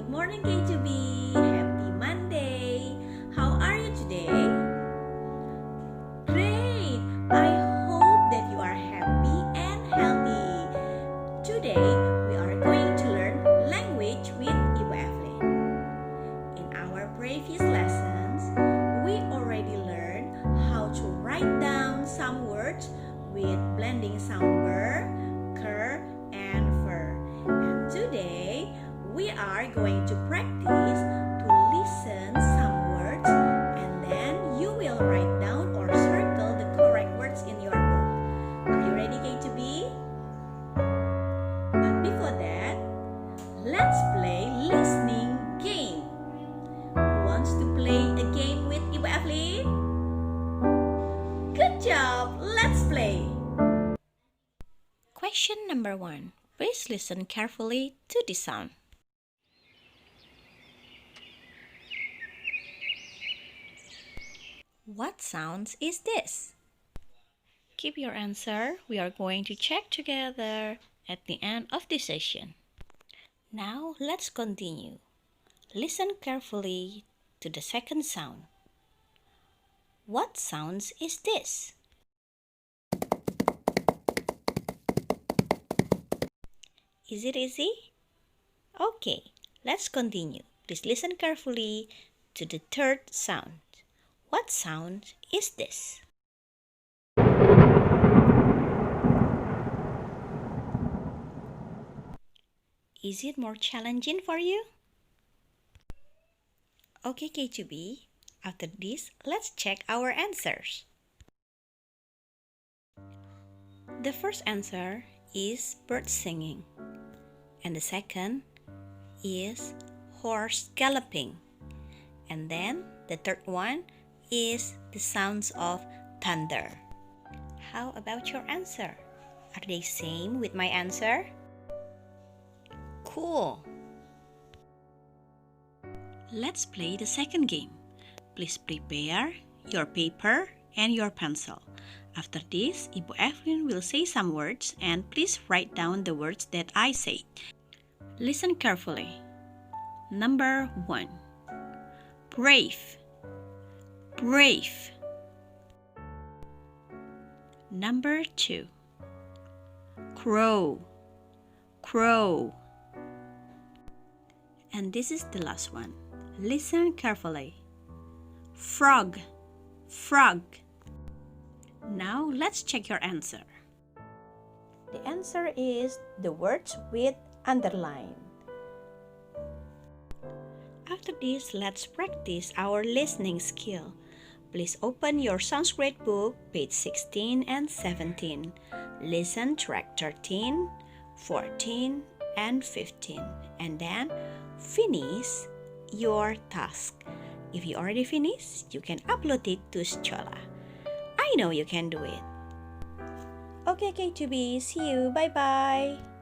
Good morning, K2B. Happy Monday. How are you today? Great. I hope that you are happy and healthy. Today, we are going to learn language with Ibu Evelyn. In our previous lessons, we already learned how to write down some words with blending some ber, ker, and fer. And today, we are going to practice to listen some words and then you will write down or circle the correct words in your book. Are you ready, K2B? But before that, let's play listening game. Who wants to play a game with Ibu Evelyn? Good job! Let's play! Question number 1. Please listen carefully to the sound. What sound is this? Keep your answer. We are going to check together at the end of the session. Now let's continue. Listen carefully to the second sound. What sound is this? Is it easy? Okay, let's continue. Please listen carefully to the third sound. What sound is this? Is it more challenging for you? Okay, K2B. After this, let's check our answers. The first answer is bird singing. And the second is horse galloping. And then the third one is the sounds of thunder. How about your answer? Are they same with my answer? Cool! Let's play the second game. Please prepare your paper and your pencil. After this, Ibu Evelyn will say some words and please write down the words that I say. Listen carefully. Number 1. Brave. Brave. Number 2. Crow. Crow. And this is the last one. Listen carefully. Frog. Frog. Now let's check your answer. The answer is the words with underline. After this, let's practice our listening skill. Please open your Sanskrit book, page 16 and 17. Listen track 13, 14, and 15. And then finish your task. If you already finished, you can upload it to Schola. I know you can do it. Okay, K2B, see you. Bye-bye.